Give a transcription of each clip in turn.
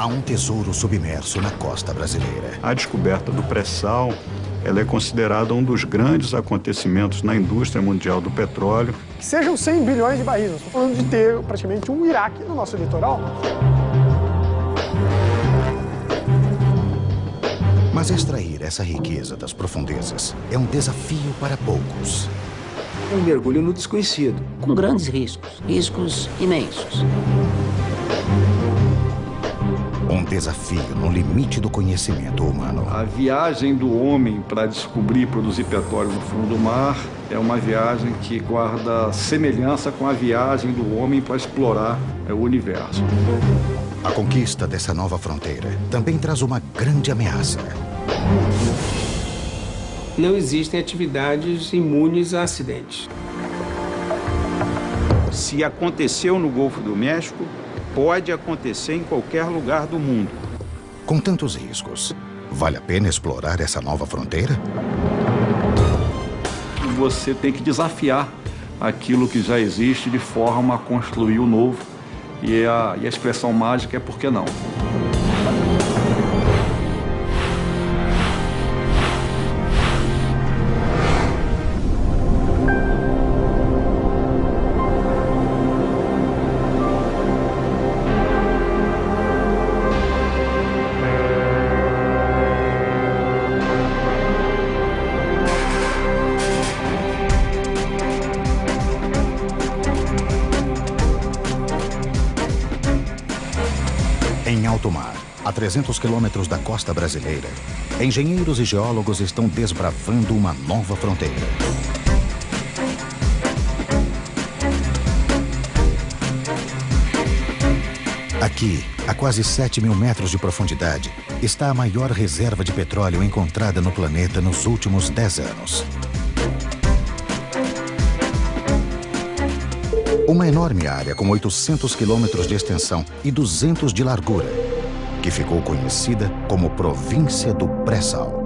há um tesouro submerso na costa brasileira. A descoberta do pré-sal, ela é considerada um dos grandes acontecimentos na indústria mundial do petróleo. Que sejam 100 bilhões de barris, nós estamos falando de ter praticamente um Iraque no nosso litoral. Mas extrair essa riqueza das profundezas é um desafio para poucos. Um mergulho no desconhecido. Com grandes riscos, riscos imensos. Um desafio no limite do conhecimento humano. A viagem do homem para descobrir e produzir petróleo no fundo do mar é uma viagem que guarda semelhança com a viagem do homem para explorar o universo. A conquista dessa nova fronteira também traz uma grande ameaça. Não existem atividades imunes a acidentes. Se aconteceu no Golfo do México, pode acontecer em qualquer lugar do mundo. Com tantos riscos, vale a pena explorar essa nova fronteira? Você tem que desafiar aquilo que já existe de forma a construir o novo. E a expressão mágica é por que não? Em alto mar, a 300 quilômetros da costa brasileira, engenheiros e geólogos estão desbravando uma nova fronteira. Aqui, a quase 7 mil metros de profundidade, está a maior reserva de petróleo encontrada no planeta nos últimos 10 anos. Uma enorme área com 800 quilômetros de extensão e 200 de largura, que ficou conhecida como Província do Pré-Sal.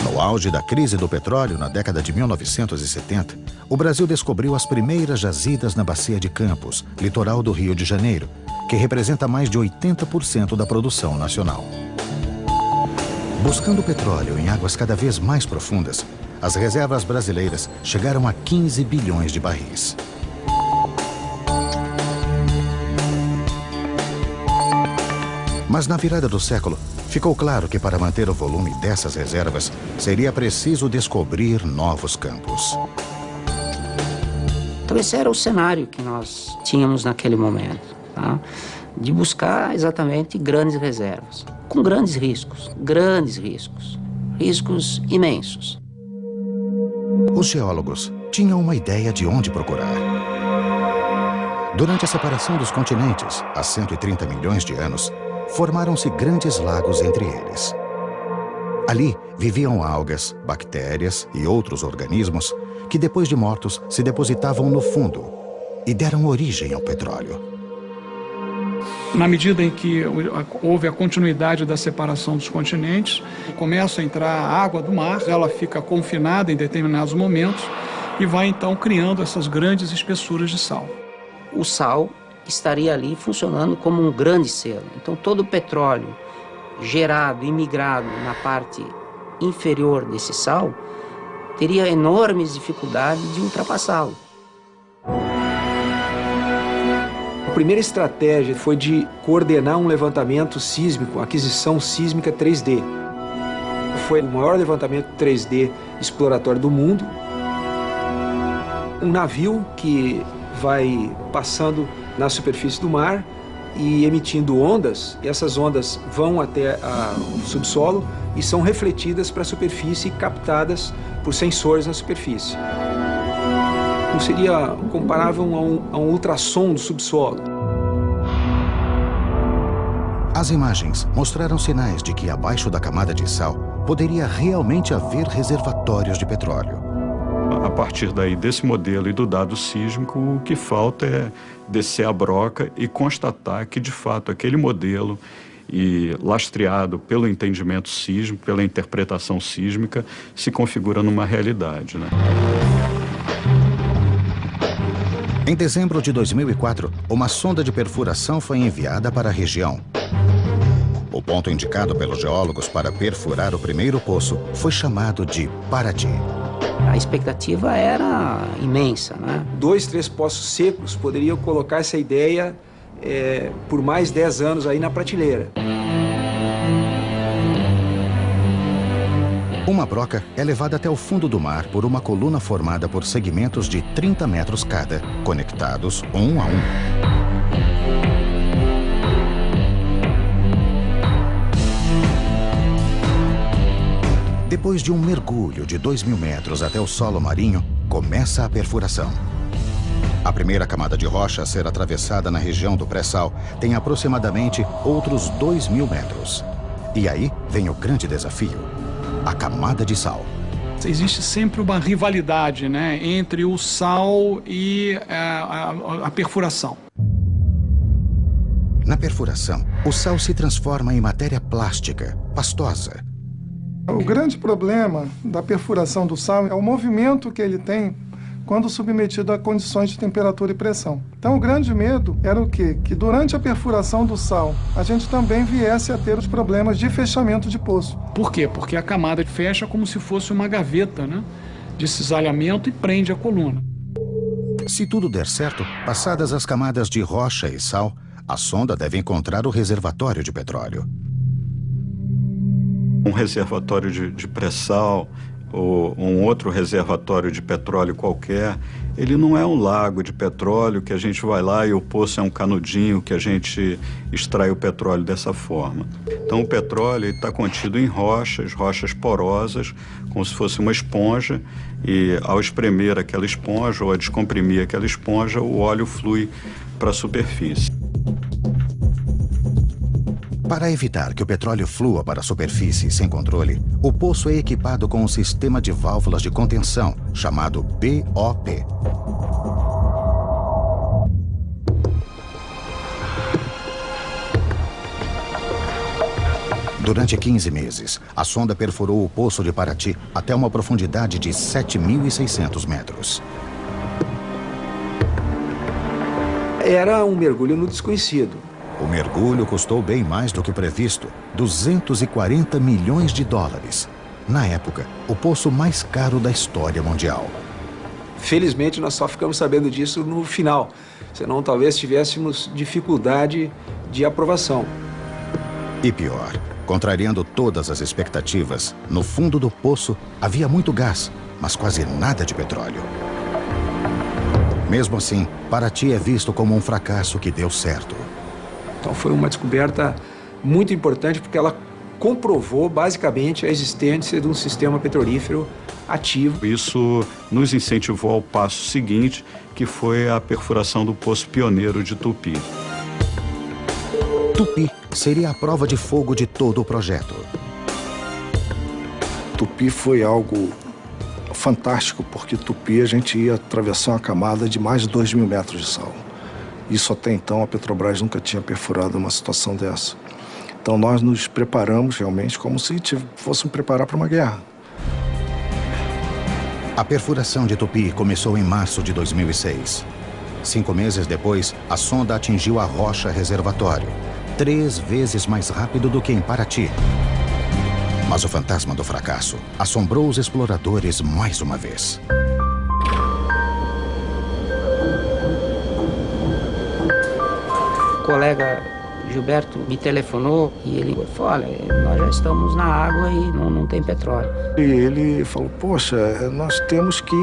No auge da crise do petróleo na década de 1970, o Brasil descobriu as primeiras jazidas na Bacia de Campos, litoral do Rio de Janeiro, que representa mais de 80% da produção nacional. Buscando petróleo em águas cada vez mais profundas, as reservas brasileiras chegaram a 15 bilhões de barris. Mas na virada do século, ficou claro que para manter o volume dessas reservas, seria preciso descobrir novos campos. Então esse era o cenário que nós tínhamos naquele momento, tá? De buscar exatamente grandes reservas, com grandes riscos imensos. Os geólogos tinham uma ideia de onde procurar. Durante a separação dos continentes, há 130 milhões de anos, formaram-se grandes lagos entre eles. Ali viviam algas, bactérias e outros organismos que, depois de mortos, se depositavam no fundo e deram origem ao petróleo. Na medida em que houve a continuidade da separação dos continentes, começa a entrar a água do mar, ela fica confinada em determinados momentos e vai então criando essas grandes espessuras de sal. O sal estaria ali funcionando como um grande selo. Então todo o petróleo gerado e migrado na parte inferior desse sal teria enormes dificuldades de ultrapassá-lo. A primeira estratégia foi de coordenar um levantamento sísmico, aquisição sísmica 3D. Foi o maior levantamento 3D exploratório do mundo. Um navio que vai passando na superfície do mar e emitindo ondas, e essas ondas vão até o subsolo e são refletidas para a superfície e captadas por sensores na superfície. Não seria comparável a um ultrassom do subsolo. As imagens mostraram sinais de que abaixo da camada de sal poderia realmente haver reservatórios de petróleo. A partir daí, desse modelo e do dado sísmico, o que falta é descer a broca e constatar que, de fato, aquele modelo, e lastreado pelo entendimento sísmico, pela interpretação sísmica, se configura numa realidade, né? Em dezembro de 2004, uma sonda de perfuração foi enviada para a região. O ponto indicado pelos geólogos para perfurar o primeiro poço foi chamado de Paraty. A expectativa era imensa, né? 2, 3 poços secos poderiam colocar essa ideia por mais 10 anos aí na prateleira. Uma broca é levada até o fundo do mar por uma coluna formada por segmentos de 30 metros cada, conectados um a um. Depois de um mergulho de 2.000 metros até o solo marinho, começa a perfuração. A primeira camada de rocha a ser atravessada na região do pré-sal tem aproximadamente outros 2.000 metros. E aí vem o grande desafio: a camada de sal. Existe sempre uma rivalidade, né, entre o sal e a perfuração. Na perfuração, o sal se transforma em matéria plástica, pastosa. O grande problema da perfuração do sal é o movimento que ele tem quando submetido a condições de temperatura e pressão. Então, o grande medo era o quê? Que durante a perfuração do sal, a gente também viesse a ter os problemas de fechamento de poço. Por quê? Porque a camada fecha como se fosse uma gaveta, né, de cisalhamento e prende a coluna. Se tudo der certo, passadas as camadas de rocha e sal, a sonda deve encontrar o reservatório de petróleo. Um reservatório de pré-sal ou um outro reservatório de petróleo qualquer, ele não é um lago de petróleo que a gente vai lá e o poço é um canudinho que a gente extrai o petróleo dessa forma. Então o petróleo está contido em rochas porosas, como se fosse uma esponja, e ao espremer aquela esponja ou a descomprimir aquela esponja, o óleo flui para a superfície. Para evitar que o petróleo flua para a superfície sem controle, o poço é equipado com um sistema de válvulas de contenção, chamado BOP. Durante 15 meses, a sonda perfurou o poço de Paraty até uma profundidade de 7.600 metros. Era um mergulho no desconhecido. O mergulho custou bem mais do que previsto, 240 milhões de dólares. Na época, o poço mais caro da história mundial. Felizmente, nós só ficamos sabendo disso no final, senão talvez tivéssemos dificuldade de aprovação. E pior, contrariando todas as expectativas, no fundo do poço havia muito gás, mas quase nada de petróleo. Mesmo assim, Paraty é visto como um fracasso que deu certo. Então foi uma descoberta muito importante porque ela comprovou basicamente a existência de um sistema petrolífero ativo. Isso nos incentivou ao passo seguinte, que foi a perfuração do poço pioneiro de Tupi. Tupi seria a prova de fogo de todo o projeto. Tupi foi algo fantástico, porque Tupi a gente ia atravessar uma camada de mais de 2.000 metros de sal. Isso até então a Petrobras nunca tinha perfurado uma situação dessa. Então nós nos preparamos realmente como se fôssemos preparar para uma guerra. A perfuração de Tupi começou em março de 2006. 5 meses depois, a sonda atingiu a rocha reservatório, 3 vezes mais rápido do que em Paraty. Mas o fantasma do fracasso assombrou os exploradores mais uma vez. O colega Gilberto me telefonou e ele falou: olha, nós já estamos na água e não tem petróleo. E ele falou: poxa, nós temos que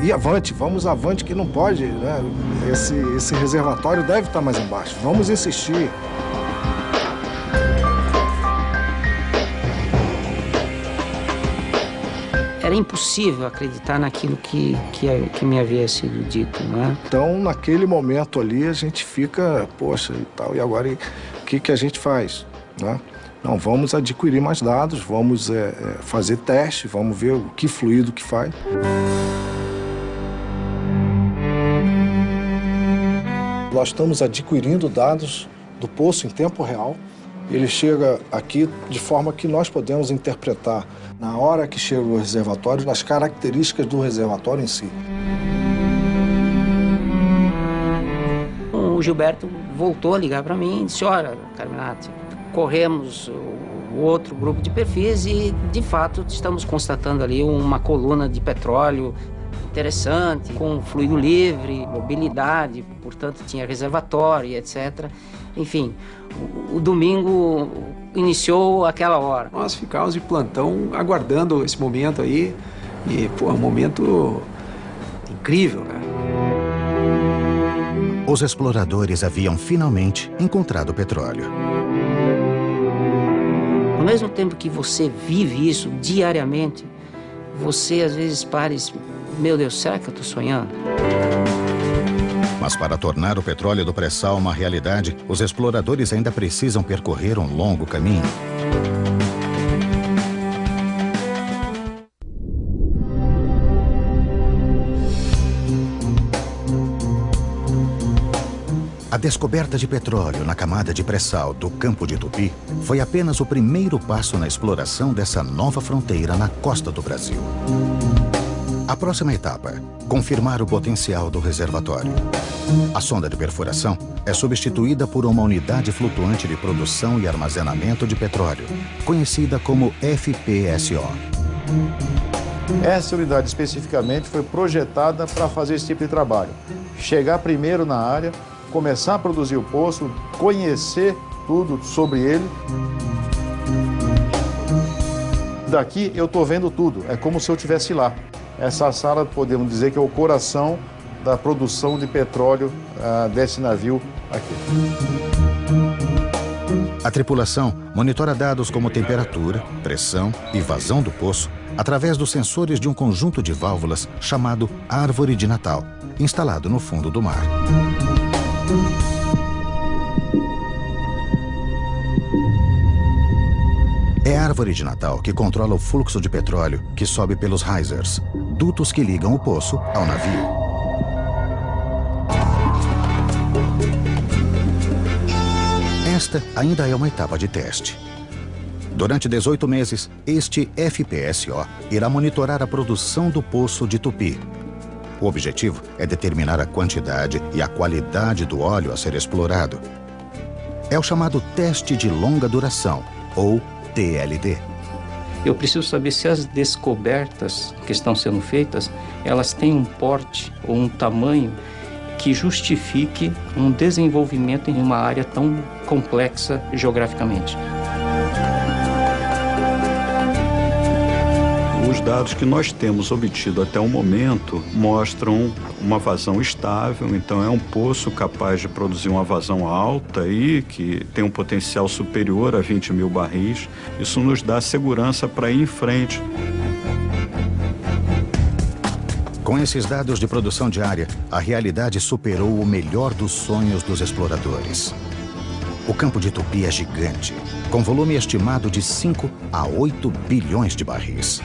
ir avante, vamos avante, que não pode, né? Esse reservatório deve estar mais embaixo, vamos insistir. Era impossível acreditar naquilo que me havia sido dito, né? Então, naquele momento ali, a gente fica, poxa, e tal, e agora o que a gente faz, né? Não, vamos adquirir mais dados, vamos fazer teste, vamos ver o que fluido que faz. Nós estamos adquirindo dados do poço em tempo real. Ele chega aqui de forma que nós podemos interpretar na hora que chega o reservatório, nas características do reservatório em si. o Gilberto voltou a ligar para mim e disse, olha, Carminati, corremos o outro grupo de perfis e, de fato, estamos constatando ali uma coluna de petróleo interessante, com fluido livre, mobilidade, portanto tinha reservatório, etc. Enfim, o domingo iniciou aquela hora. Nós ficávamos de plantão aguardando esse momento aí e, pô, um momento incrível, né? Os exploradores haviam finalmente encontrado o petróleo. Ao mesmo tempo que você vive isso diariamente, você às vezes para e diz, meu Deus, será que eu estou sonhando? Mas para tornar o petróleo do pré-sal uma realidade, os exploradores ainda precisam percorrer um longo caminho. A descoberta de petróleo na camada de pré-sal do Campo de Tupi foi apenas o primeiro passo na exploração dessa nova fronteira na costa do Brasil. A próxima etapa, confirmar o potencial do reservatório. A sonda de perfuração é substituída por uma unidade flutuante de produção e armazenamento de petróleo, conhecida como FPSO. Essa unidade especificamente foi projetada para fazer esse tipo de trabalho. Chegar primeiro na área, começar a produzir o poço, conhecer tudo sobre ele. Daqui eu estou vendo tudo, é como se eu estivesse lá. Essa sala, podemos dizer que é o coração da produção de petróleo desse navio aqui. A tripulação monitora dados como temperatura, pressão e vazão do poço através dos sensores de um conjunto de válvulas chamado Árvore de Natal, instalado no fundo do mar. É a Árvore de Natal que controla o fluxo de petróleo que sobe pelos risers, dutos que ligam o poço ao navio. Esta ainda é uma etapa de teste. Durante 18 meses, este FPSO irá monitorar a produção do poço de Tupi. O objetivo é determinar a quantidade e a qualidade do óleo a ser explorado. É o chamado teste de longa duração, ou TLD. Eu preciso saber se as descobertas que estão sendo feitas, elas têm um porte ou um tamanho que justifique um desenvolvimento em uma área tão complexa geograficamente. Os dados que nós temos obtido até o momento mostram uma vazão estável, então é um poço capaz de produzir uma vazão alta e que tem um potencial superior a 20 mil barris. Isso nos dá segurança para ir em frente. Com esses dados de produção diária, a realidade superou o melhor dos sonhos dos exploradores. O Campo de Tupi é gigante, com volume estimado de 5 a 8 bilhões de barris.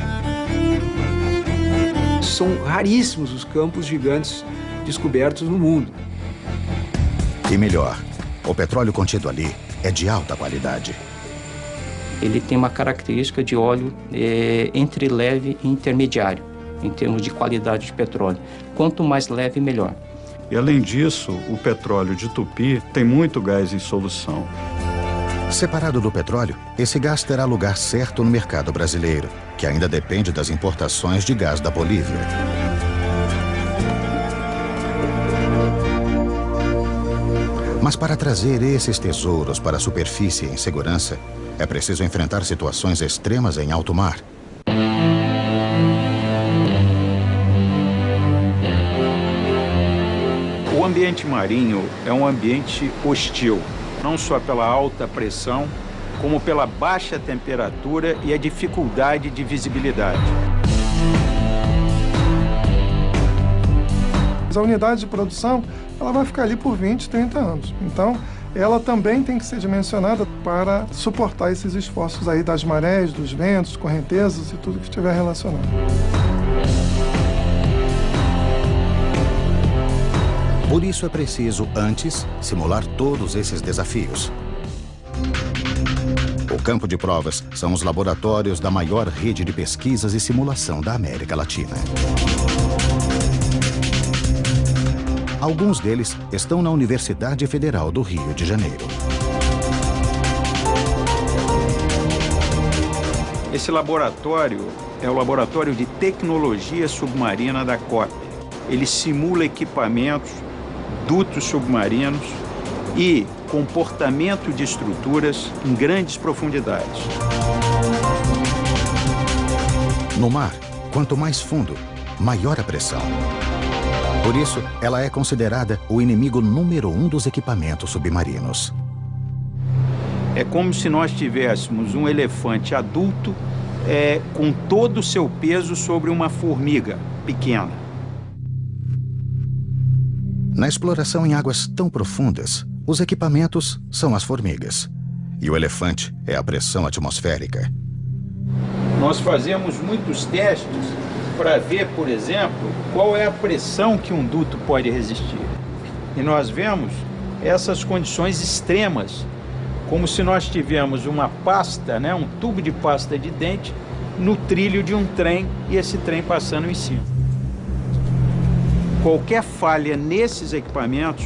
São raríssimos os campos gigantes descobertos no mundo. E melhor, o petróleo contido ali é de alta qualidade. Ele tem uma característica de óleo entre leve e intermediário, em termos de qualidade de petróleo. Quanto mais leve, melhor. E além disso, o petróleo de Tupi tem muito gás em solução. Separado do petróleo, esse gás terá lugar certo no mercado brasileiro, que ainda depende das importações de gás da Bolívia. Mas para trazer esses tesouros para a superfície em segurança, é preciso enfrentar situações extremas em alto mar. O ambiente marinho é um ambiente hostil, não só pela alta pressão, como pela baixa temperatura e a dificuldade de visibilidade. A unidade de produção ela vai ficar ali por 20, 30 anos. Então, ela também tem que ser dimensionada para suportar esses esforços aí das marés, dos ventos, correntezas e tudo que estiver relacionado. Por isso é preciso, antes, simular todos esses desafios. O campo de provas são os laboratórios da maior rede de pesquisas e simulação da América Latina. Alguns deles estão na Universidade Federal do Rio de Janeiro. Esse laboratório é o Laboratório de Tecnologia Submarina da COP. Ele simula equipamentos, dutos submarinos e comportamento de estruturas em grandes profundidades. No mar, quanto mais fundo, maior a pressão. Por isso, ela é considerada o inimigo número 1 dos equipamentos submarinos. É como se nós tivéssemos um elefante adulto com todo o seu peso sobre uma formiga pequena. Na exploração em águas tão profundas, os equipamentos são as formigas. E o elefante é a pressão atmosférica. Nós fazemos muitos testes para ver, por exemplo, qual é a pressão que um duto pode resistir. E nós vemos essas condições extremas, como se nós tivéssemos uma pasta, um tubo de pasta de dente, no trilho de um trem e esse trem passando em cima. Qualquer falha nesses equipamentos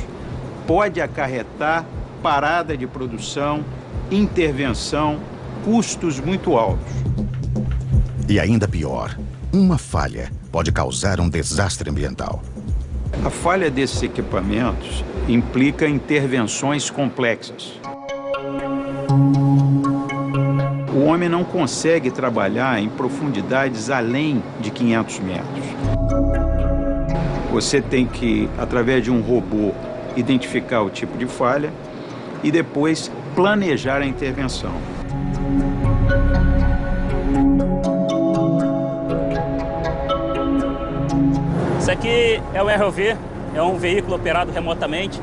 pode acarretar parada de produção, intervenção, custos muito altos. E ainda pior, uma falha pode causar um desastre ambiental. A falha desses equipamentos implica intervenções complexas. O homem não consegue trabalhar em profundidades além de 500 metros. Você tem que, através de um robô, identificar o tipo de falha e depois planejar a intervenção. Isso aqui é o ROV, é um veículo operado remotamente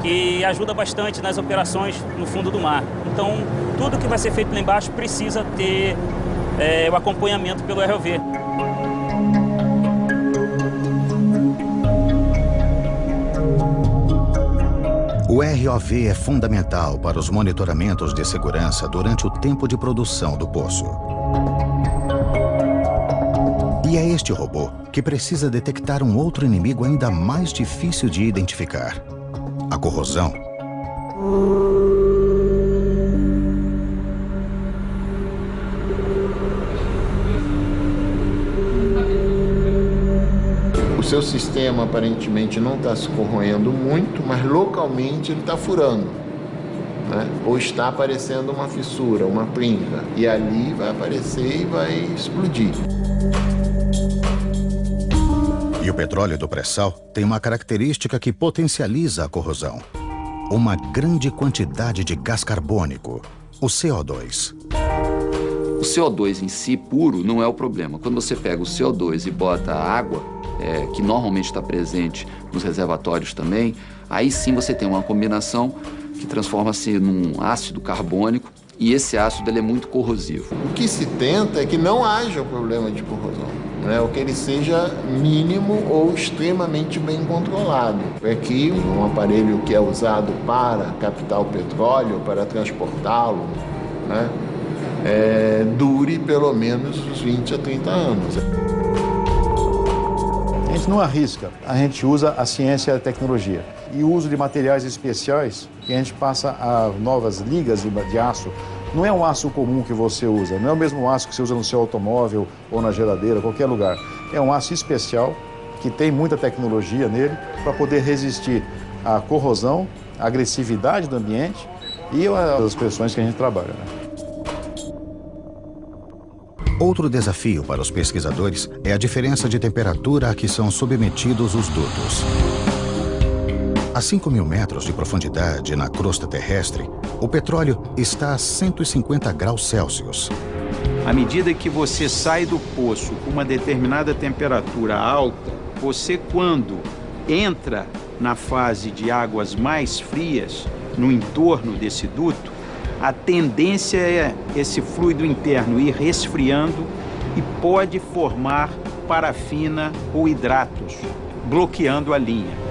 que ajuda bastante nas operações no fundo do mar. Então, tudo que vai ser feito lá embaixo precisa ter o acompanhamento pelo ROV. O ROV é fundamental para os monitoramentos de segurança durante o tempo de produção do poço. E é este robô que precisa detectar um outro inimigo ainda mais difícil de identificar: a corrosão. O seu sistema aparentemente não está se corroendo muito, mas localmente ele está furando, né? Ou está aparecendo uma fissura, uma pringa, e ali vai aparecer e vai explodir. E o petróleo do pré-sal tem uma característica que potencializa a corrosão: uma grande quantidade de gás carbônico, o CO2. O CO2 em si, puro, não é o problema. Quando você pega o CO2 e bota a água, que normalmente está presente nos reservatórios também, aí sim você tem uma combinação que transforma-se num ácido carbônico, e esse ácido ele é muito corrosivo. O que se tenta é que não haja o problema de corrosão, né? Ou que ele seja mínimo ou extremamente bem controlado. É que um aparelho que é usado para captar o petróleo, para transportá-lo, né, dure pelo menos uns 20 a 30 anos. A gente não arrisca, a gente usa a ciência e a tecnologia. E o uso de materiais especiais, que a gente passa a novas ligas de aço. Não é um aço comum que você usa, não é o mesmo aço que você usa no seu automóvel ou na geladeira, qualquer lugar. É um aço especial, que tem muita tecnologia nele, para poder resistir à corrosão, à agressividade do ambiente e às pressões que a gente trabalha, né? Outro desafio para os pesquisadores é a diferença de temperatura a que são submetidos os dutos. A 5.000 metros de profundidade na crosta terrestre, o petróleo está a 150 graus Celsius. À medida que você sai do poço com uma determinada temperatura alta, você, quando entra na fase de águas mais frias, no entorno desse duto, a tendência é esse fluido interno ir resfriando e pode formar parafina ou hidratos, bloqueando a linha.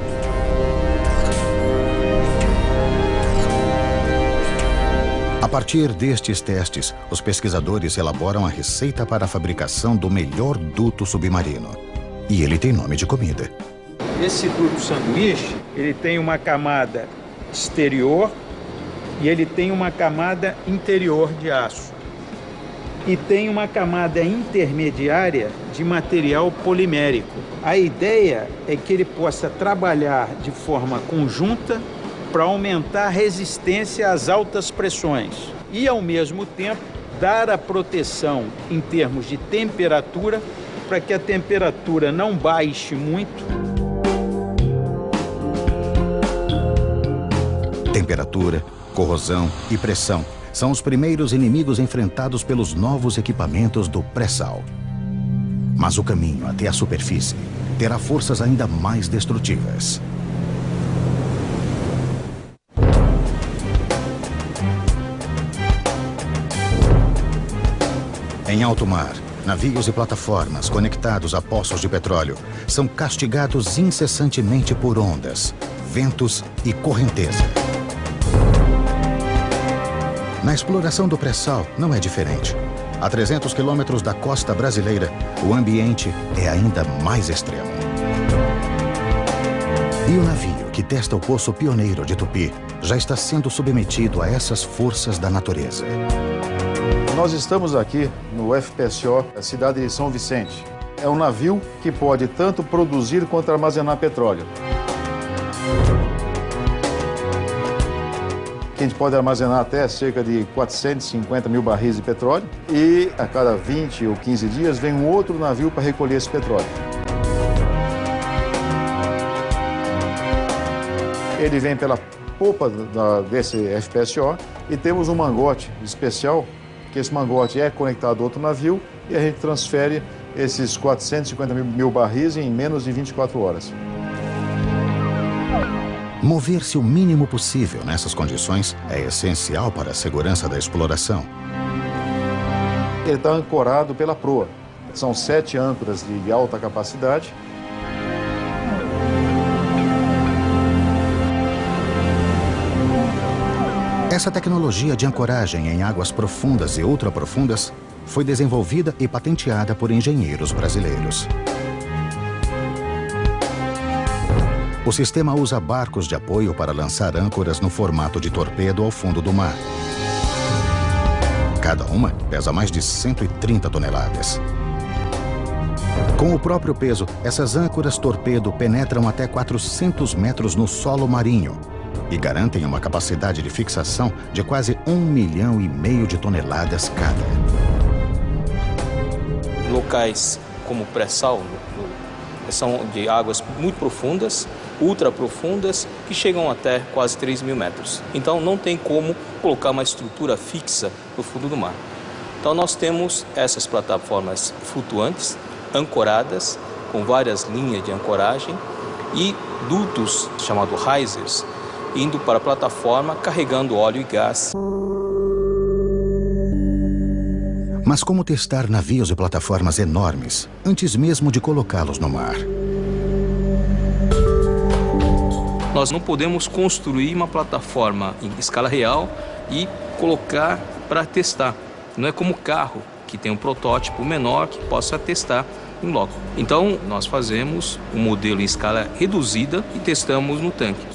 A partir destes testes, os pesquisadores elaboram a receita para a fabricação do melhor duto submarino. E ele tem nome de comida: Esse duto sanduíche, ele tem uma camada exterior e ele tem uma camada interior de aço. E tem uma camada intermediária de material polimérico. A ideia é que ele possa trabalhar de forma conjunta para aumentar a resistência às altas pressões e, ao mesmo tempo, dar a proteção em termos de temperatura para que a temperatura não baixe muito. Temperatura, corrosão e pressão são os primeiros inimigos enfrentados pelos novos equipamentos do pré-sal. Mas o caminho até a superfície terá forças ainda mais destrutivas. Em alto mar, navios e plataformas conectados a poços de petróleo são castigados incessantemente por ondas, ventos e correnteza. Na exploração do pré-sal não é diferente. A 300 quilômetros da costa brasileira, o ambiente é ainda mais extremo. E o navio que testa o poço pioneiro de Tupi já está sendo submetido a essas forças da natureza. Nós estamos aqui no FPSO, a cidade de São Vicente. É um navio que pode tanto produzir quanto armazenar petróleo. A gente pode armazenar até cerca de 450 mil barris de petróleo e a cada 20 ou 15 dias vem um outro navio para recolher esse petróleo. Ele vem pela popa desse FPSO e temos um mangote especial, que esse mangote é conectado a outro navio e a gente transfere esses 450 mil barris em menos de 24 horas. Mover-se o mínimo possível nessas condições é essencial para a segurança da exploração. Ele está ancorado pela proa. São 7 âncoras de alta capacidade. Essa tecnologia de ancoragem em águas profundas e ultraprofundas foi desenvolvida e patenteada por engenheiros brasileiros. O sistema usa barcos de apoio para lançar âncoras no formato de torpedo ao fundo do mar. Cada uma pesa mais de 130 toneladas. Com o próprio peso, essas âncoras torpedo penetram até 400 metros no solo marinho e garantem uma capacidade de fixação de quase 1,5 milhão de toneladas cada. Locais como pré-sal são de águas muito profundas, ultra profundas, que chegam até quase 3 mil metros. Então não tem como colocar uma estrutura fixa no fundo do mar. Então nós temos essas plataformas flutuantes, ancoradas, com várias linhas de ancoragem e dutos chamados risers, indo para a plataforma carregando óleo e gás. Mas como testar navios e plataformas enormes antes mesmo de colocá-los no mar? Nós não podemos construir uma plataforma em escala real e colocar para testar. Não é como carro, que tem um protótipo menor que possa testar em loco. Então, nós fazemos um modelo em escala reduzida e testamos no tanque.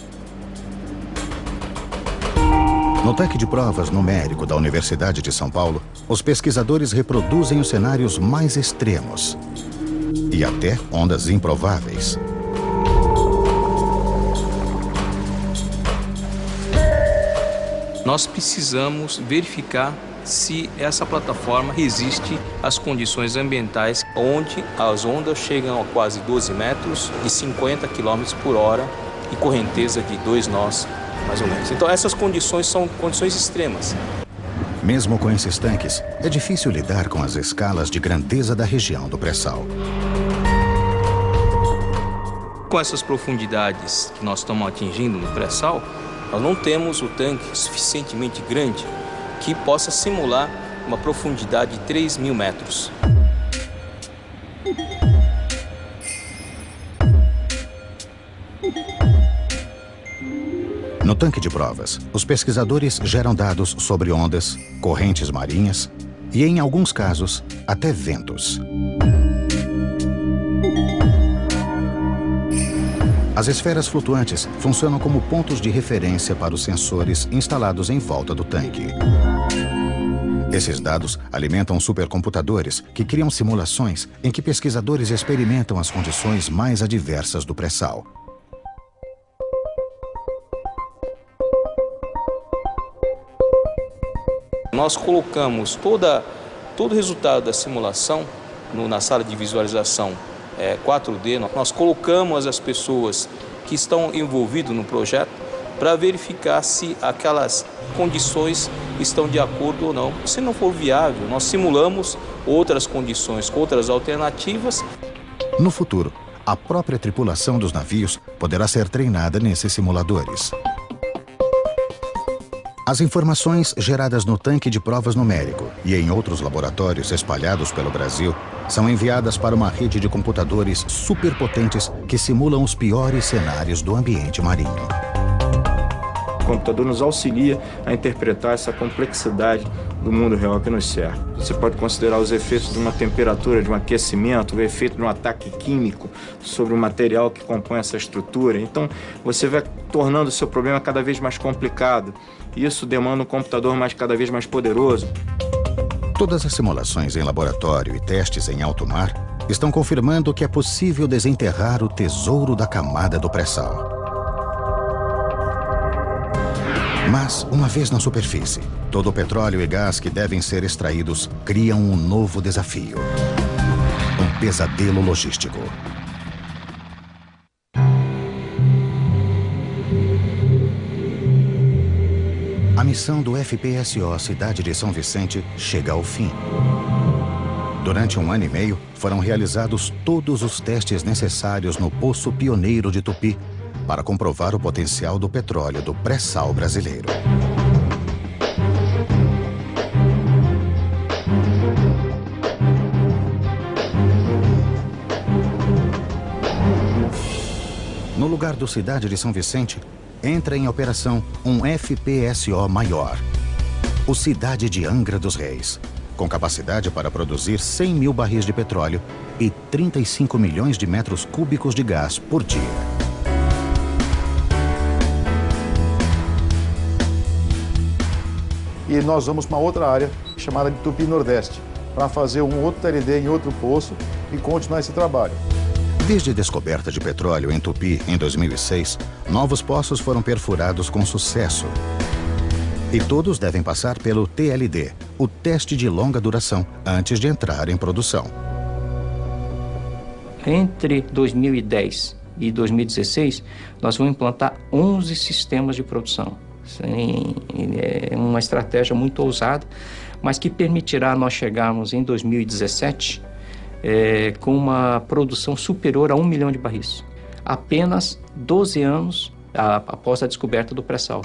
No tanque de provas numérico da Universidade de São Paulo, os pesquisadores reproduzem os cenários mais extremos e até ondas improváveis. Nós precisamos verificar se essa plataforma resiste às condições ambientais, onde as ondas chegam a quase 12 metros e 50 km por hora e correnteza de 2 nós, mais ou menos. Então essas condições são condições extremas. Mesmo com esses tanques, é difícil lidar com as escalas de grandeza da região do pré-sal. Com essas profundidades que nós estamos atingindo no pré-sal, nós não temos o tanque suficientemente grande que possa simular uma profundidade de 3 mil metros. No tanque de provas, os pesquisadores geram dados sobre ondas, correntes marinhas e, em alguns casos, até ventos. As esferas flutuantes funcionam como pontos de referência para os sensores instalados em volta do tanque. Esses dados alimentam supercomputadores que criam simulações em que pesquisadores experimentam as condições mais adversas do pré-sal. Nós colocamos todo o resultado da simulação na sala de visualização 4D. Nós colocamos as pessoas que estão envolvidas no projeto para verificar se aquelas condições estão de acordo ou não. Se não for viável, nós simulamos outras condições, outras alternativas. No futuro, a própria tripulação dos navios poderá ser treinada nesses simuladores. As informações geradas no tanque de provas numérico e em outros laboratórios espalhados pelo Brasil são enviadas para uma rede de computadores superpotentes que simulam os piores cenários do ambiente marinho. O computador nos auxilia a interpretar essa complexidade do mundo real que nos cerca. Você pode considerar os efeitos de uma temperatura, de um aquecimento, o efeito de um ataque químico sobre o material que compõe essa estrutura. Então, você vai tornando o seu problema cada vez mais complicado. Isso demanda um computador cada vez mais poderoso. Todas as simulações em laboratório e testes em alto mar estão confirmando que é possível desenterrar o tesouro da camada do pré-sal. Mas, uma vez na superfície, todo o petróleo e gás que devem ser extraídos criam um novo desafio. Um pesadelo logístico. A missão do FPSO Cidade de São Vicente chega ao fim. Durante 1 ano e meio, foram realizados todos os testes necessários no Poço Pioneiro de Tupi para comprovar o potencial do petróleo do pré-sal brasileiro. No lugar do Cidade de São Vicente, entra em operação um FPSO maior, o Cidade de Angra dos Reis, com capacidade para produzir 100 mil barris de petróleo e 35 milhões de metros cúbicos de gás por dia. E nós vamos para uma outra área chamada de Tupi Nordeste, para fazer um outro TLD em outro poço e continuar esse trabalho. Desde a descoberta de petróleo em Tupi, em 2006, novos poços foram perfurados com sucesso. E todos devem passar pelo TLD, o teste de longa duração, antes de entrar em produção. Entre 2010 e 2016, nós vamos implantar 11 sistemas de produção. É uma estratégia muito ousada, mas que permitirá nós chegarmos em 2017 com uma produção superior a 1 milhão de barris. Apenas 12 anos após a descoberta do pré-sal.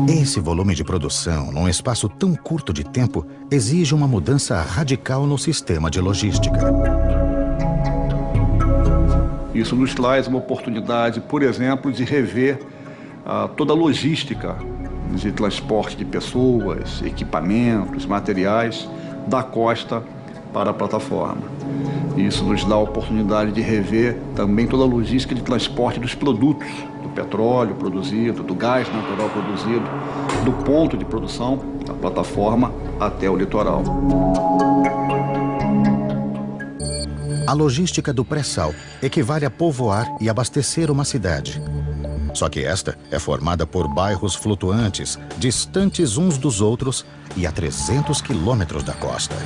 Esse volume de produção, num espaço tão curto de tempo, exige uma mudança radical no sistema de logística. Isso nos traz uma oportunidade, por exemplo, de rever toda a logística de transporte de pessoas, equipamentos, materiais da costa para a plataforma. Isso nos dá a oportunidade de rever também toda a logística de transporte dos produtos, do petróleo produzido, do gás natural produzido, do ponto de produção, da plataforma, até o litoral. A logística do pré-sal equivale a povoar e abastecer uma cidade. Só que esta é formada por bairros flutuantes, distantes uns dos outros e a 300 quilômetros da costa.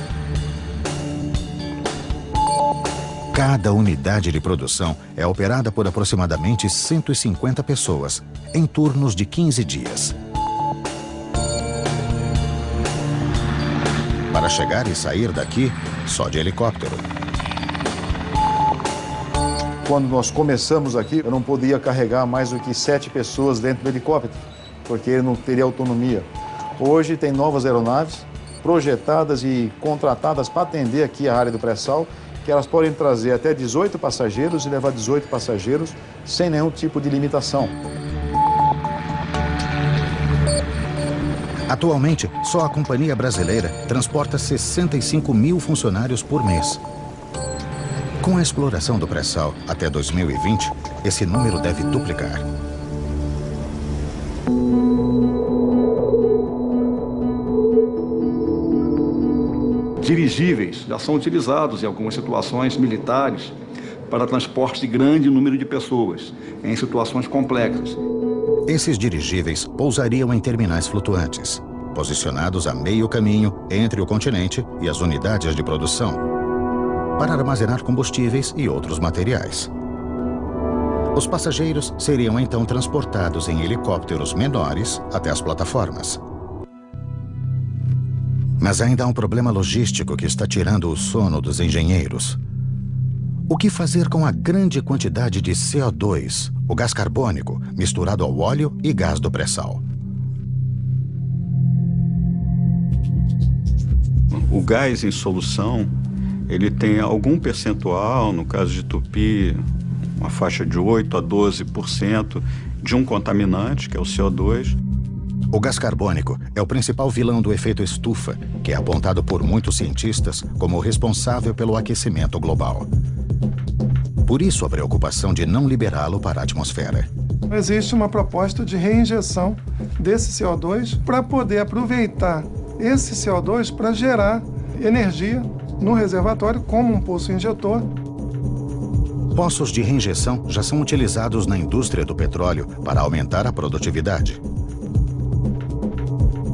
Cada unidade de produção é operada por aproximadamente 150 pessoas, em turnos de 15 dias. Para chegar e sair daqui, só de helicóptero. Quando nós começamos aqui, eu não podia carregar mais do que 7 pessoas dentro do helicóptero, porque ele não teria autonomia. Hoje tem novas aeronaves projetadas e contratadas para atender aqui a área do pré-sal, que elas podem trazer até 18 passageiros e levar 18 passageiros sem nenhum tipo de limitação. Atualmente, só a companhia brasileira transporta 65 mil funcionários por mês. Com a exploração do pré-sal até 2020, esse número deve duplicar. Dirigíveis já são utilizados em algumas situações militares para transporte de grande número de pessoas, em situações complexas. Esses dirigíveis pousariam em terminais flutuantes, posicionados a meio caminho entre o continente e as unidades de produção, para armazenar combustíveis e outros materiais. Os passageiros seriam então transportados em helicópteros menores até as plataformas. Mas ainda há um problema logístico que está tirando o sono dos engenheiros. O que fazer com a grande quantidade de CO2, o gás carbônico, misturado ao óleo e gás do pré-sal? O gás em solução, ele tem algum percentual, no caso de Tupi, uma faixa de 8 a 12% de um contaminante, que é o CO2. O gás carbônico é o principal vilão do efeito estufa, que é apontado por muitos cientistas como responsável pelo aquecimento global. Por isso a preocupação de não liberá-lo para a atmosfera. Existe uma proposta de reinjeção desse CO2 para poder aproveitar esse CO2 para gerar energia no reservatório como um poço injetor. Poços de reinjeção já são utilizados na indústria do petróleo para aumentar a produtividade.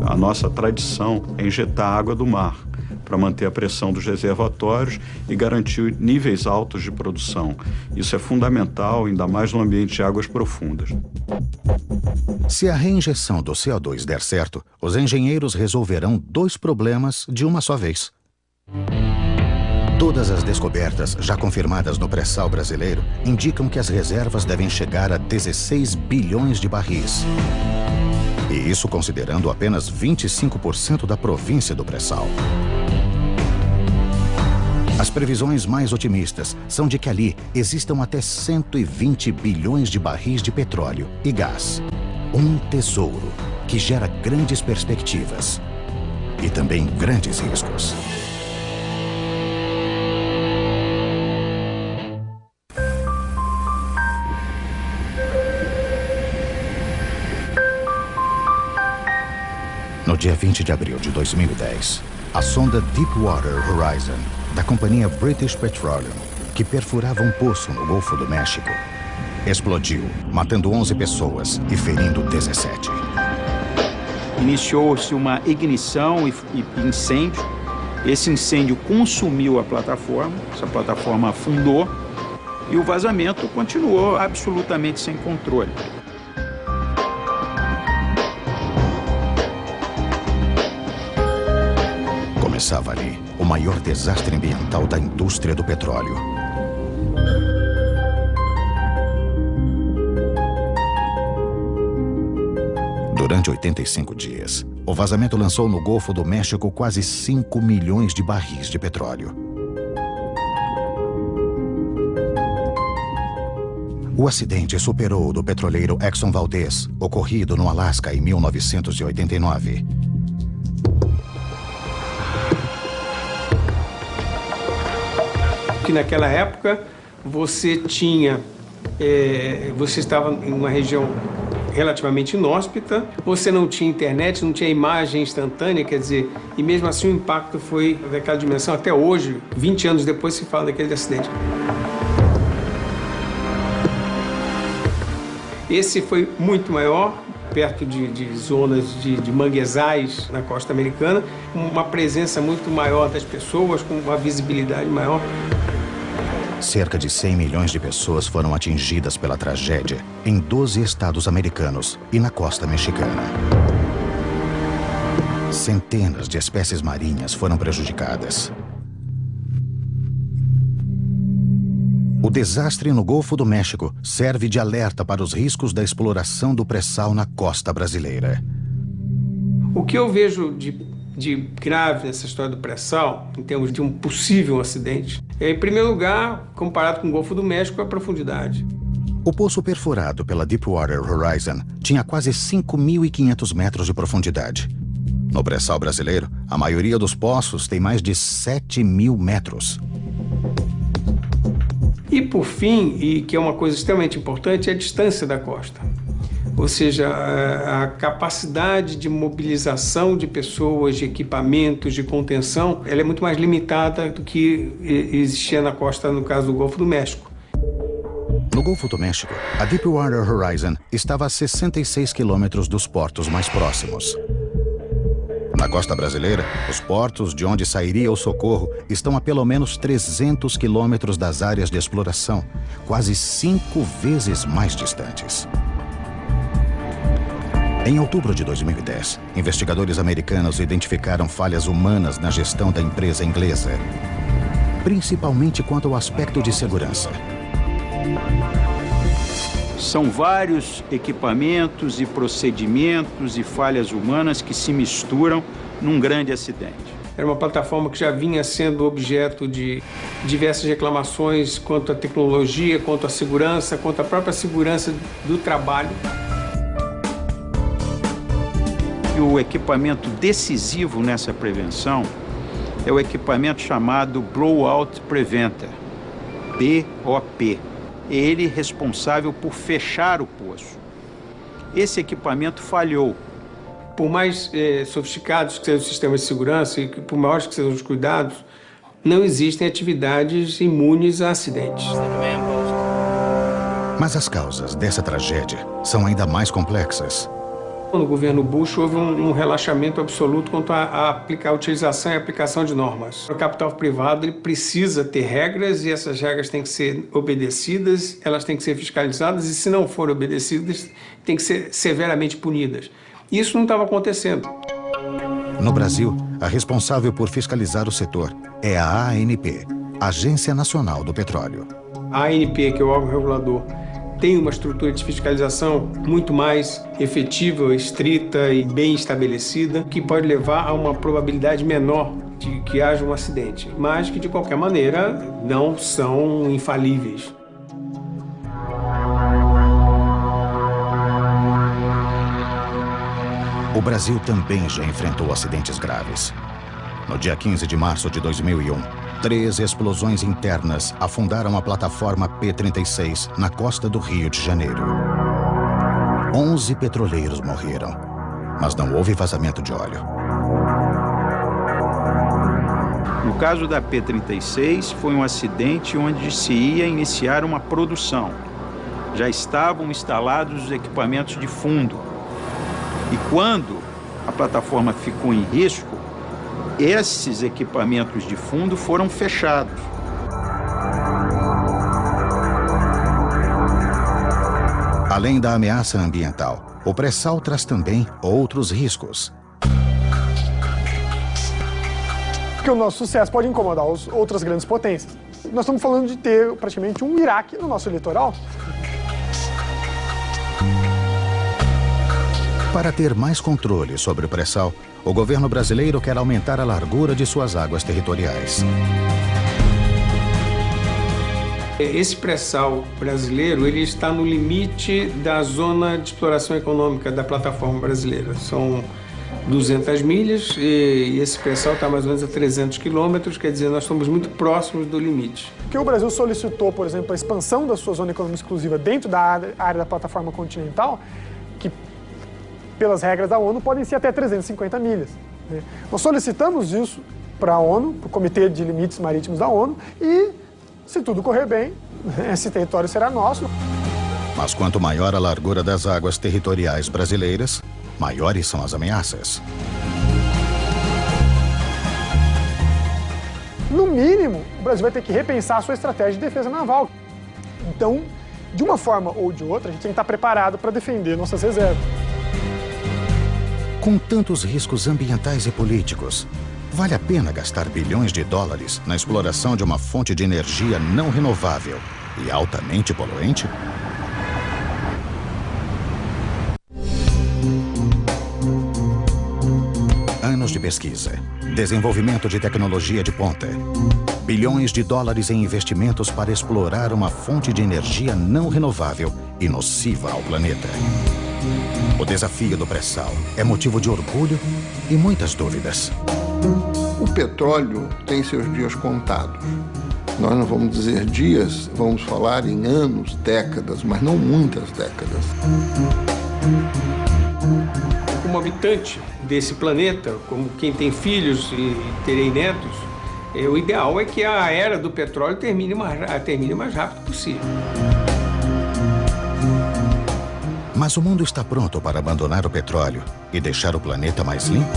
A nossa tradição é injetar água do mar para manter a pressão dos reservatórios e garantir níveis altos de produção. Isso é fundamental, ainda mais no ambiente de águas profundas. Se a reinjeção do CO2 der certo, os engenheiros resolverão 2 problemas de uma só vez. Todas as descobertas já confirmadas no pré-sal brasileiro indicam que as reservas devem chegar a 16 bilhões de barris. E isso considerando apenas 25% da província do pré-sal. As previsões mais otimistas são de que ali existam até 120 bilhões de barris de petróleo e gás. Um tesouro que gera grandes perspectivas e também grandes riscos. No dia 20 de abril de 2010, a sonda Deepwater Horizon, da companhia British Petroleum, que perfurava um poço no Golfo do México, explodiu, matando 11 pessoas e ferindo 17. Iniciou-se uma ignição e incêndio. Esse incêndio consumiu a plataforma, essa plataforma afundou e o vazamento continuou absolutamente sem controle. Começava ali o maior desastre ambiental da indústria do petróleo. Durante 85 dias, o vazamento lançou no Golfo do México quase 5 milhões de barris de petróleo. O acidente superou o do petroleiro Exxon Valdez, ocorrido no Alasca em 1989. Que naquela época você estava em uma região relativamente inóspita, você não tinha internet, não tinha imagem instantânea, quer dizer, e mesmo assim o impacto foi daquela dimensão. Até hoje, 20 anos depois, se fala daquele acidente. Esse foi muito maior, perto de zonas de manguezais na costa americana, uma presença muito maior das pessoas, com uma visibilidade maior. Cerca de 100 milhões de pessoas foram atingidas pela tragédia em 12 estados americanos e na costa mexicana. Centenas de espécies marinhas foram prejudicadas. O desastre no Golfo do México serve de alerta para os riscos da exploração do pré-sal na costa brasileira. O que eu vejo de grave nessa história do pré-sal, em termos de um possível acidente, é, em primeiro lugar, comparado com o Golfo do México, a profundidade. O poço perfurado pela Deepwater Horizon tinha quase 5.500 metros de profundidade. No pré-sal brasileiro, a maioria dos poços tem mais de 7.000 metros. E por fim, e que é uma coisa extremamente importante, é a distância da costa. Ou seja, a capacidade de mobilização de pessoas, de equipamentos, de contenção, ela é muito mais limitada do que existia na costa, no caso do Golfo do México. No Golfo do México, a Deepwater Horizon estava a 66 quilômetros dos portos mais próximos. Na costa brasileira, os portos de onde sairia o socorro estão a pelo menos 300 quilômetros das áreas de exploração, quase 5 vezes mais distantes. Em outubro de 2010, investigadores americanos identificaram falhas humanas na gestão da empresa inglesa, principalmente quanto ao aspecto de segurança. São vários equipamentos e procedimentos e falhas humanas que se misturam num grande acidente. Era uma plataforma que já vinha sendo objeto de diversas reclamações quanto à tecnologia, quanto à segurança, quanto à própria segurança do trabalho. E o equipamento decisivo nessa prevenção é o equipamento chamado Blowout Preventer, BOP. Ele responsável por fechar o poço. Esse equipamento falhou. Por mais sofisticados que sejam os sistemas de segurança e por maiores que sejam os cuidados, não existem atividades imunes a acidentes. Mas as causas dessa tragédia são ainda mais complexas. No governo Bush houve um relaxamento absoluto quanto a utilização e aplicação de normas. O capital privado ele precisa ter regras e essas regras têm que ser obedecidas, elas têm que ser fiscalizadas e, se não forem obedecidas, têm que ser severamente punidas. Isso não estava acontecendo. No Brasil, a responsável por fiscalizar o setor é a ANP, Agência Nacional do Petróleo. A ANP, que é o órgão regulador, tem uma estrutura de fiscalização muito mais efetiva, estrita e bem estabelecida, que pode levar a uma probabilidade menor de que haja um acidente, mas que, de qualquer maneira, não são infalíveis. O Brasil também já enfrentou acidentes graves. No dia 15 de março de 2001, 3 explosões internas afundaram a plataforma P-36 na costa do Rio de Janeiro. 11 petroleiros morreram, mas não houve vazamento de óleo. No caso da P-36, foi um acidente onde se ia iniciar uma produção. Já estavam instalados os equipamentos de fundo. E quando a plataforma ficou em risco, esses equipamentos de fundo foram fechados. Além da ameaça ambiental, o pré-sal traz também outros riscos. Porque o nosso sucesso pode incomodar as outras grandes potências. Nós estamos falando de ter praticamente um Iraque no nosso litoral. Para ter mais controle sobre o pré-sal, o governo brasileiro quer aumentar a largura de suas águas territoriais. Esse pré-sal brasileiro ele está no limite da zona de exploração econômica da plataforma brasileira. São 200 milhas e esse pré-sal está mais ou menos a 300 quilômetros, quer dizer, nós estamos muito próximos do limite. Porque o Brasil solicitou, por exemplo, a expansão da sua zona econômica exclusiva dentro da área da plataforma continental, que pelas regras da ONU, podem ser até 350 milhas. Nós solicitamos isso para a ONU, para o Comitê de Limites Marítimos da ONU, e, se tudo correr bem, esse território será nosso. Mas quanto maior a largura das águas territoriais brasileiras, maiores são as ameaças. No mínimo, o Brasil vai ter que repensar a sua estratégia de defesa naval. Então, de uma forma ou de outra, a gente tem que estar preparado para defender nossas reservas. Com tantos riscos ambientais e políticos, vale a pena gastar bilhões de dólares na exploração de uma fonte de energia não renovável e altamente poluente? Anos de pesquisa, desenvolvimento de tecnologia de ponta, bilhões de dólares em investimentos para explorar uma fonte de energia não renovável e nociva ao planeta. O desafio do pré-sal é motivo de orgulho e muitas dúvidas. O petróleo tem seus dias contados. Nós não vamos dizer dias, vamos falar em anos, décadas, mas não muitas décadas. Como habitante desse planeta, como quem tem filhos e terei netos, o ideal é que a era do petróleo termine o mais rápido possível. Mas o mundo está pronto para abandonar o petróleo e deixar o planeta mais limpo?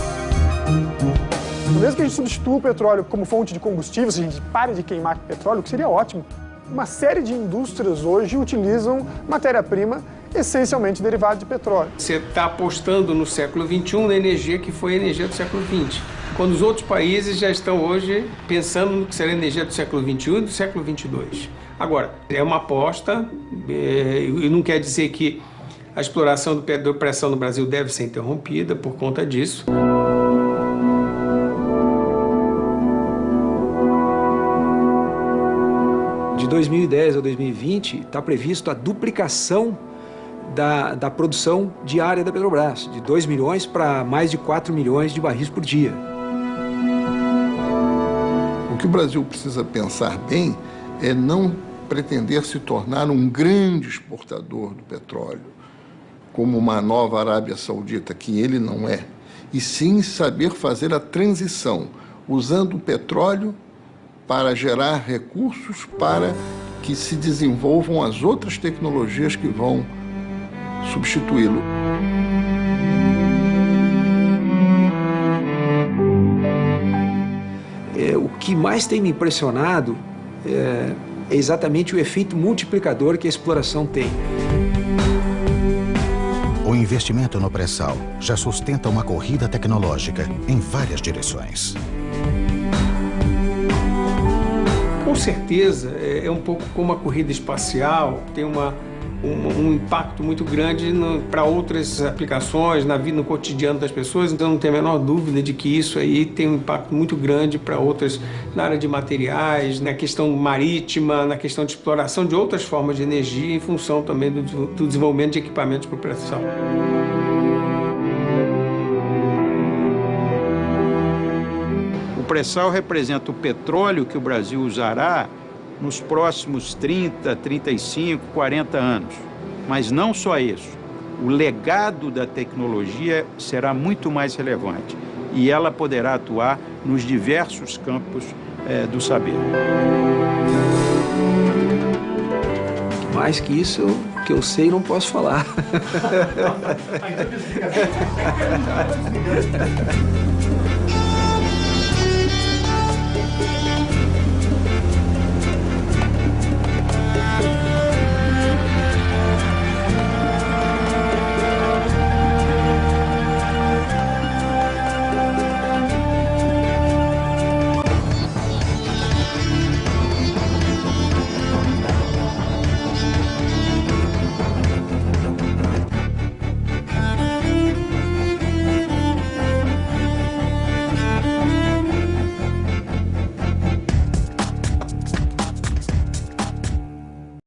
Mesmo que a gente substitua o petróleo como fonte de combustível, se a gente pare de queimar petróleo, o que seria ótimo. Uma série de indústrias hoje utilizam matéria-prima essencialmente derivada de petróleo. Você está apostando no século XXI na energia que foi a energia do século XX, quando os outros países já estão hoje pensando no que será a energia do século XXI e do século XXII. Agora, é uma aposta, e não quer dizer que a exploração da pré-sal no Brasil deve ser interrompida por conta disso. De 2010 a 2020, está previsto a duplicação da produção diária da Petrobras, de 2 milhões para mais de 4 milhões de barris por dia. O que o Brasil precisa pensar bem é não pretender se tornar um grande exportador do petróleo, como uma nova Arábia Saudita, que ele não é, e sim saber fazer a transição, usando o petróleo para gerar recursos para que se desenvolvam as outras tecnologias que vão substituí-lo. O que mais tem me impressionado é exatamente o efeito multiplicador que a exploração tem. O investimento no pré-sal já sustenta uma corrida tecnológica em várias direções. Com certeza, é um pouco como a corrida espacial, tem um impacto muito grande para outras aplicações, na vida, no cotidiano das pessoas, então não tem a menor dúvida de que isso aí tem um impacto muito grande para outras, na área de materiais, na questão marítima, na questão de exploração de outras formas de energia, em função também do desenvolvimento de equipamentos para pré-sal. O pré-sal representa o petróleo que o Brasil usará nos próximos 30, 35, 40 anos. Mas não só isso. O legado da tecnologia será muito mais relevante e ela poderá atuar nos diversos campos do saber. Mais que isso, que eu sei, não posso falar.